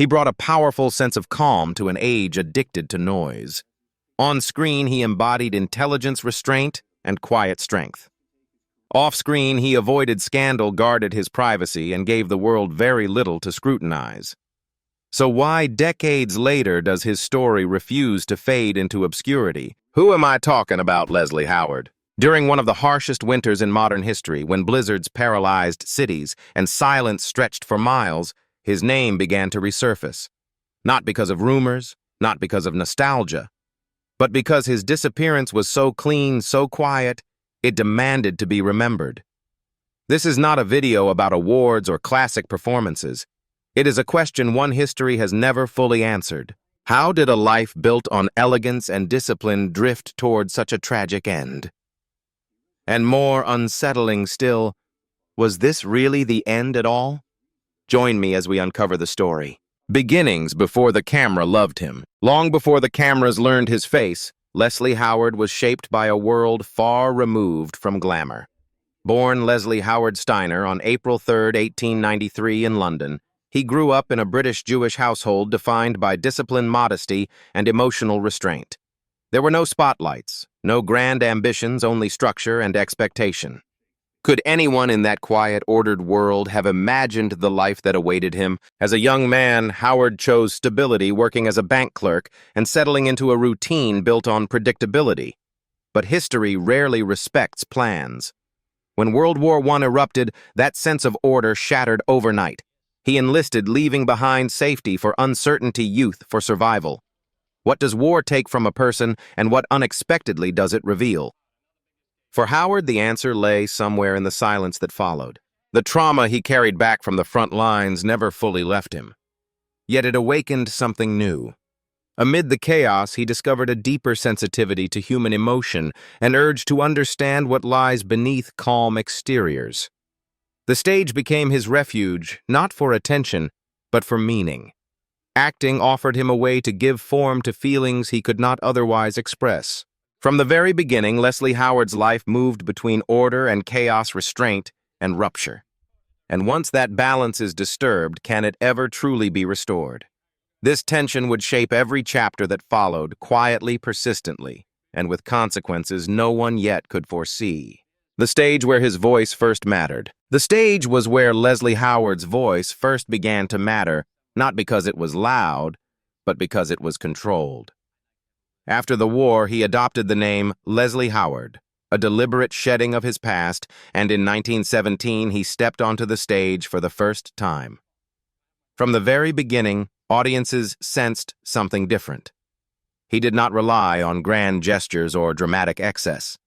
He brought a powerful sense of calm to an age addicted to noise. On screen, he embodied intelligence, restraint, and quiet strength. Off-screen, he avoided scandal, guarded his privacy, and gave the world very little to scrutinize. So why, decades later, does his story refuse to fade into obscurity? Who am I talking about, Leslie Howard? During one of the harshest winters in modern history, when blizzards paralyzed cities and silence stretched for miles, his name began to resurface. Not because of rumors, not because of nostalgia, but because his disappearance was so clean, so quiet, it demanded to be remembered. This is not a video about awards or classic performances. It is a question one history has never fully answered. How did a life built on elegance and discipline drift toward such a tragic end? And more unsettling still, was this really the end at all? Join me as we uncover the story. Beginnings before the camera loved him. Long before the cameras learned his face, Leslie Howard was shaped by a world far removed from glamour. Born Leslie Howard Steiner on April 3, 1893 in London, he grew up in a British Jewish household defined by discipline, modesty, and emotional restraint. There were no spotlights, no grand ambitions, only structure and expectation. Could anyone in that quiet, ordered world have imagined the life that awaited him? As a young man, Howard chose stability, working as a bank clerk and settling into a routine built on predictability. But history rarely respects plans. When World War I erupted, that sense of order shattered overnight. He enlisted, leaving behind safety for uncertainty, youth for survival. What does war take from a person, and what unexpectedly does it reveal? For Howard, the answer lay somewhere in the silence that followed. The trauma he carried back from the front lines never fully left him. Yet it awakened something new. Amid the chaos, he discovered a deeper sensitivity to human emotion, an urge to understand what lies beneath calm exteriors. The stage became his refuge, not for attention, but for meaning. Acting offered him a way to give form to feelings he could not otherwise express. From the very beginning, Leslie Howard's life moved between order and chaos, restraint and rupture. And once that balance is disturbed, can it ever truly be restored? This tension would shape every chapter that followed, quietly, persistently, and with consequences no one yet could foresee. The stage where his voice first mattered. The stage was where Leslie Howard's voice first began to matter, not because it was loud, but because it was controlled. After the war, he adopted the name Leslie Howard, a deliberate shedding of his past, and in 1917 he stepped onto the stage for the first time. From the very beginning, audiences sensed something different. He did not rely on grand gestures or dramatic excess.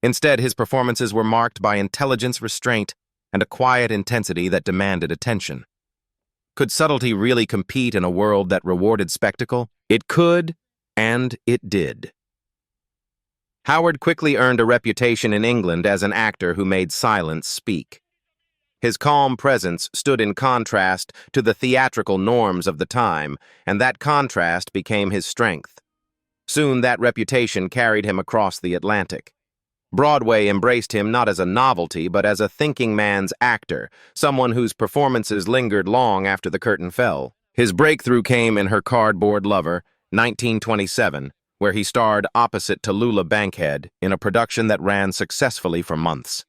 Instead, his performances were marked by intelligence, restraint, and a quiet intensity that demanded attention. Could subtlety really compete in a world that rewarded spectacle? It could, and it did. Howard quickly earned a reputation in England as an actor who made silence speak. His calm presence stood in contrast to the theatrical norms of the time, and that contrast became his strength. Soon that reputation carried him across the Atlantic. Broadway embraced him not as a novelty, but as a thinking man's actor, someone whose performances lingered long after the curtain fell. His breakthrough came in Her Cardboard Lover, 1927, where he starred opposite Tallulah Bankhead in a production that ran successfully for months.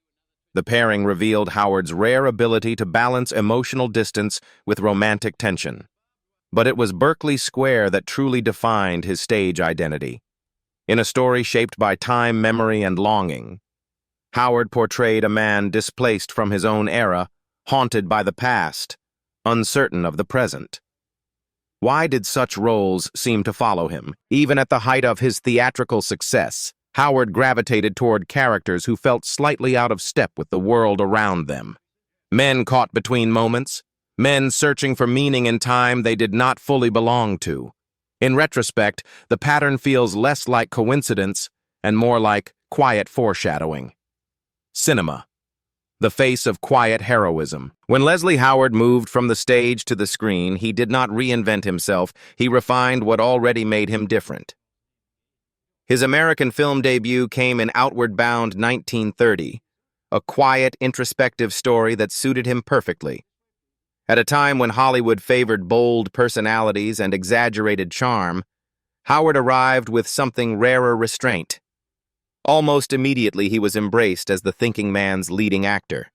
The pairing revealed Howard's rare ability to balance emotional distance with romantic tension. But it was Berkeley Square that truly defined his stage identity. In a story shaped by time, memory, and longing, Howard portrayed a man displaced from his own era, haunted by the past, uncertain of the present. Why did such roles seem to follow him? Even at the height of his theatrical success, Howard gravitated toward characters who felt slightly out of step with the world around them. Men caught between moments, men searching for meaning in time they did not fully belong to. In retrospect, the pattern feels less like coincidence and more like quiet foreshadowing. Cinema, the face of quiet heroism. When Leslie Howard moved from the stage to the screen, he did not reinvent himself, he refined what already made him different. His American film debut came in Outward Bound 1930, a quiet, introspective story that suited him perfectly. At a time when Hollywood favored bold personalities and exaggerated charm, Howard arrived with something rarer restraint. Almost immediately, he was embraced as the thinking man's leading actor.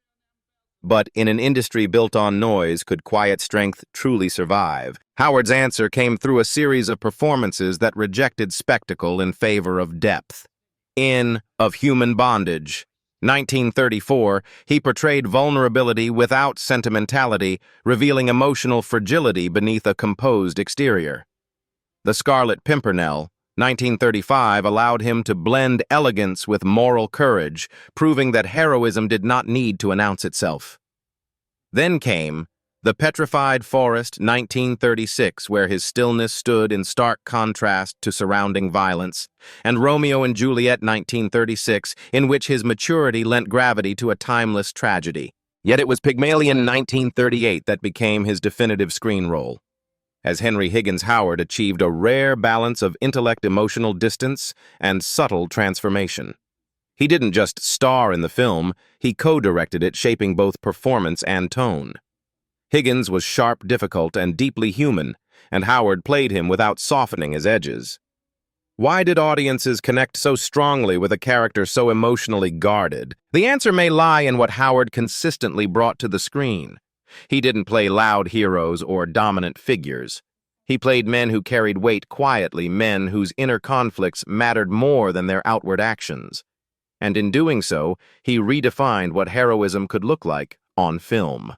But in an industry built on noise, could quiet strength truly survive? Howard's answer came through a series of performances that rejected spectacle in favor of depth. In Of Human Bondage, 1934, he portrayed vulnerability without sentimentality, revealing emotional fragility beneath a composed exterior. The Scarlet Pimpernel, 1935, allowed him to blend elegance with moral courage, proving that heroism did not need to announce itself. Then came The Petrified Forest, 1936, where his stillness stood in stark contrast to surrounding violence, and Romeo and Juliet, 1936, in which his maturity lent gravity to a timeless tragedy. Yet it was Pygmalion, 1938, that became his definitive screen role, as Henry Higgins Howard achieved a rare balance of intellect-emotional distance and subtle transformation. He didn't just star in the film, he co-directed it, shaping both performance and tone. Higgins was sharp, difficult, and deeply human, and Howard played him without softening his edges. Why did audiences connect so strongly with a character so emotionally guarded? The answer may lie in what Howard consistently brought to the screen. He didn't play loud heroes or dominant figures. He played men who carried weight quietly, men whose inner conflicts mattered more than their outward actions. And in doing so, he redefined what heroism could look like on film.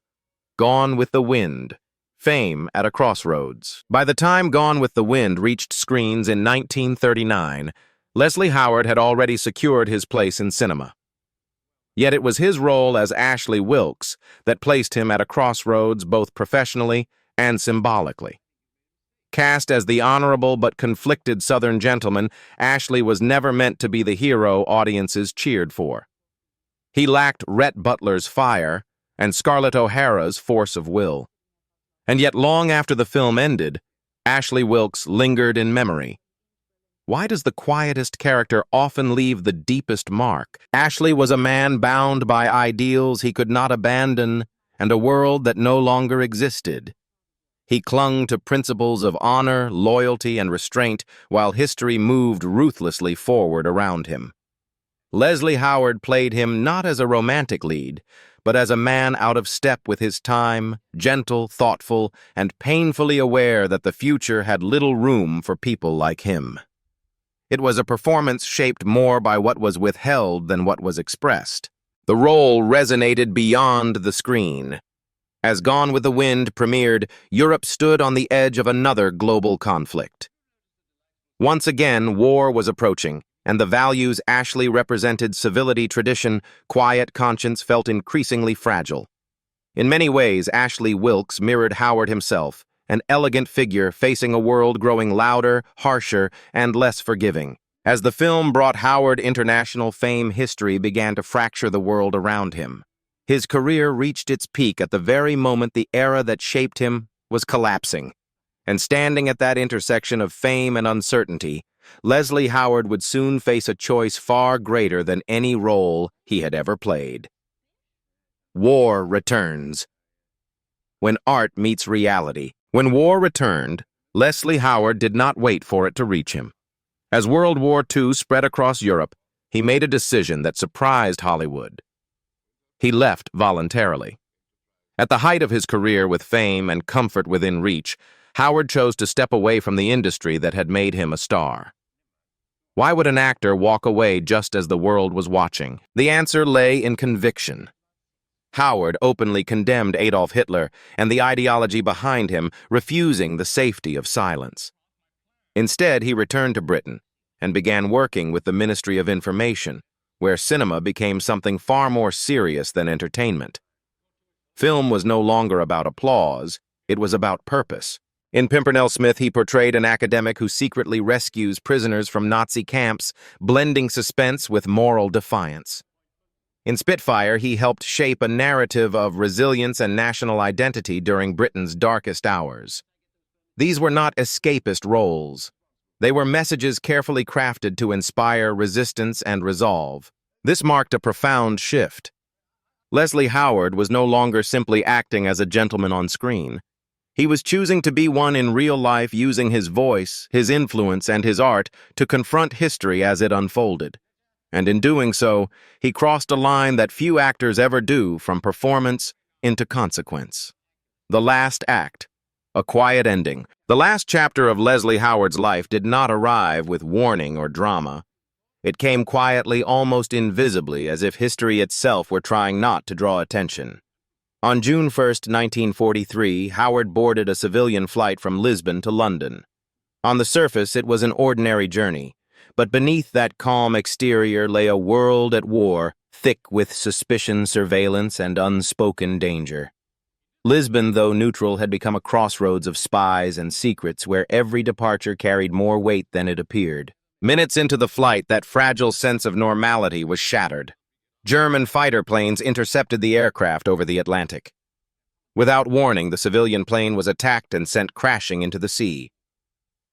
Gone with the Wind, Fame at a Crossroads. By the time Gone with the Wind reached screens in 1939, Leslie Howard had already secured his place in cinema. Yet it was his role as Ashley Wilkes that placed him at a crossroads both professionally and symbolically. Cast as the honorable but conflicted Southern gentleman, Ashley was never meant to be the hero audiences cheered for. He lacked Rhett Butler's fire and Scarlett O'Hara's force of will. And yet long after the film ended, Ashley Wilkes lingered in memory. Why does the quietest character often leave the deepest mark? Ashley was a man bound by ideals he could not abandon and a world that no longer existed. He clung to principles of honor, loyalty, and restraint while history moved ruthlessly forward around him. Leslie Howard played him not as a romantic lead, but as a man out of step with his time, gentle, thoughtful, and painfully aware that the future had little room for people like him. It was a performance shaped more by what was withheld than what was expressed. The role resonated beyond the screen. As Gone with the Wind premiered, Europe stood on the edge of another global conflict. Once again, war was approaching, and the values Ashley represented, civility, tradition, quiet conscience, felt increasingly fragile. In many ways, Ashley Wilkes mirrored Howard himself, an elegant figure facing a world growing louder, harsher, and less forgiving. As the film brought Howard international fame, history began to fracture the world around him. His career reached its peak at the very moment the era that shaped him was collapsing. And standing at that intersection of fame and uncertainty, Leslie Howard would soon face a choice far greater than any role he had ever played. War returns. When art meets reality. When war returned, Leslie Howard did not wait for it to reach him. As World War II spread across Europe, he made a decision that surprised Hollywood. He left voluntarily. At the height of his career, with fame and comfort within reach, Howard chose to step away from the industry that had made him a star. Why would an actor walk away just as the world was watching? The answer lay in conviction. Howard openly condemned Adolf Hitler and the ideology behind him, refusing the safety of silence. Instead, he returned to Britain and began working with the Ministry of Information, where cinema became something far more serious than entertainment. Film was no longer about applause, it was about purpose. In Pimpernel Smith, he portrayed an academic who secretly rescues prisoners from Nazi camps, blending suspense with moral defiance. In Spitfire, he helped shape a narrative of resilience and national identity during Britain's darkest hours. These were not escapist roles. They were messages carefully crafted to inspire resistance and resolve. This marked a profound shift. Leslie Howard was no longer simply acting as a gentleman on screen. He was choosing to be one in real life, using his voice, his influence, and his art to confront history as it unfolded. And in doing so, he crossed a line that few actors ever do, from performance into consequence. The last act, a quiet ending. The last chapter of Leslie Howard's life did not arrive with warning or drama. It came quietly, almost invisibly, as if history itself were trying not to draw attention. On June 1st, 1943, Howard boarded a civilian flight from Lisbon to London. On the surface, it was an ordinary journey, but beneath that calm exterior lay a world at war, thick with suspicion, surveillance, and unspoken danger. Lisbon, though neutral, had become a crossroads of spies and secrets where every departure carried more weight than it appeared. Minutes into the flight, that fragile sense of normality was shattered. German fighter planes intercepted the aircraft over the Atlantic. Without warning, the civilian plane was attacked and sent crashing into the sea.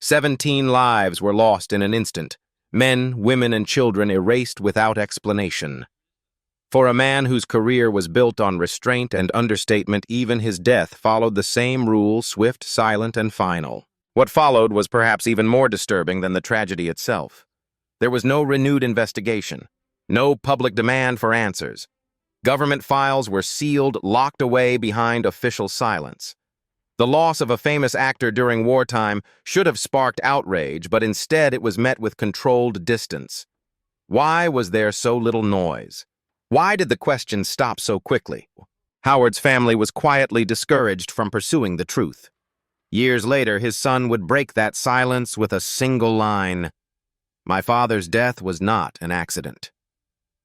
17 lives were lost in an instant, men, women, and children erased without explanation. For a man whose career was built on restraint and understatement, even his death followed the same rule, swift, silent, and final. What followed was perhaps even more disturbing than the tragedy itself. There was no renewed investigation, no public demand for answers. Government files were sealed, locked away behind official silence. The loss of a famous actor during wartime should have sparked outrage, but instead it was met with controlled distance. Why was there so little noise? Why did the questions stop so quickly? Howard's family was quietly discouraged from pursuing the truth. Years later, his son would break that silence with a single line: "My father's death was not an accident."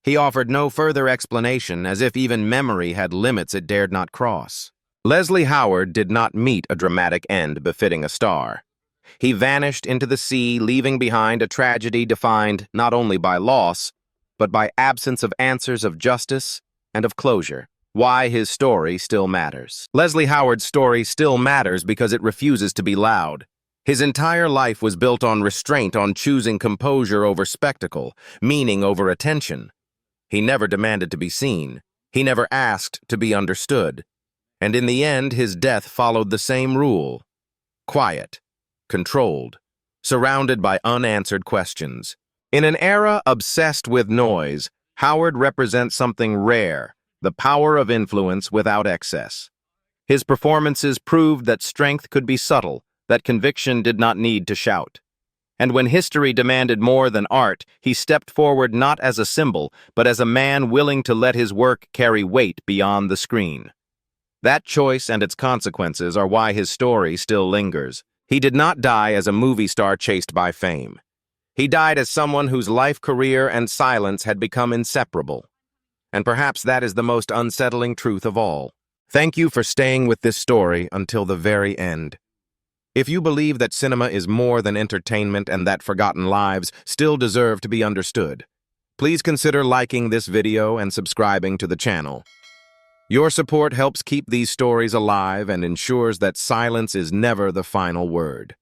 He offered no further explanation, as if even memory had limits it dared not cross. Leslie Howard did not meet a dramatic end befitting a star. He vanished into the sea, leaving behind a tragedy defined not only by loss, but by absence of answers of justice and of closure. Why his story still matters. Leslie Howard's story still matters because it refuses to be loud. His entire life was built on restraint, on choosing composure over spectacle, meaning over attention. He never demanded to be seen. He never asked to be understood. And in the end, his death followed the same rule: quiet, controlled, surrounded by unanswered questions. In an era obsessed with noise, Howard represents something rare: the power of influence without excess. His performances proved that strength could be subtle, that conviction did not need to shout. And when history demanded more than art, he stepped forward not as a symbol, but as a man willing to let his work carry weight beyond the screen. That choice and its consequences are why his story still lingers. He did not die as a movie star chased by fame. He died as someone whose life, career, and silence had become inseparable. And perhaps that is the most unsettling truth of all. Thank you for staying with this story until the very end. If you believe that cinema is more than entertainment and that forgotten lives still deserve to be understood, please consider liking this video and subscribing to the channel. Your support helps keep these stories alive and ensures that silence is never the final word.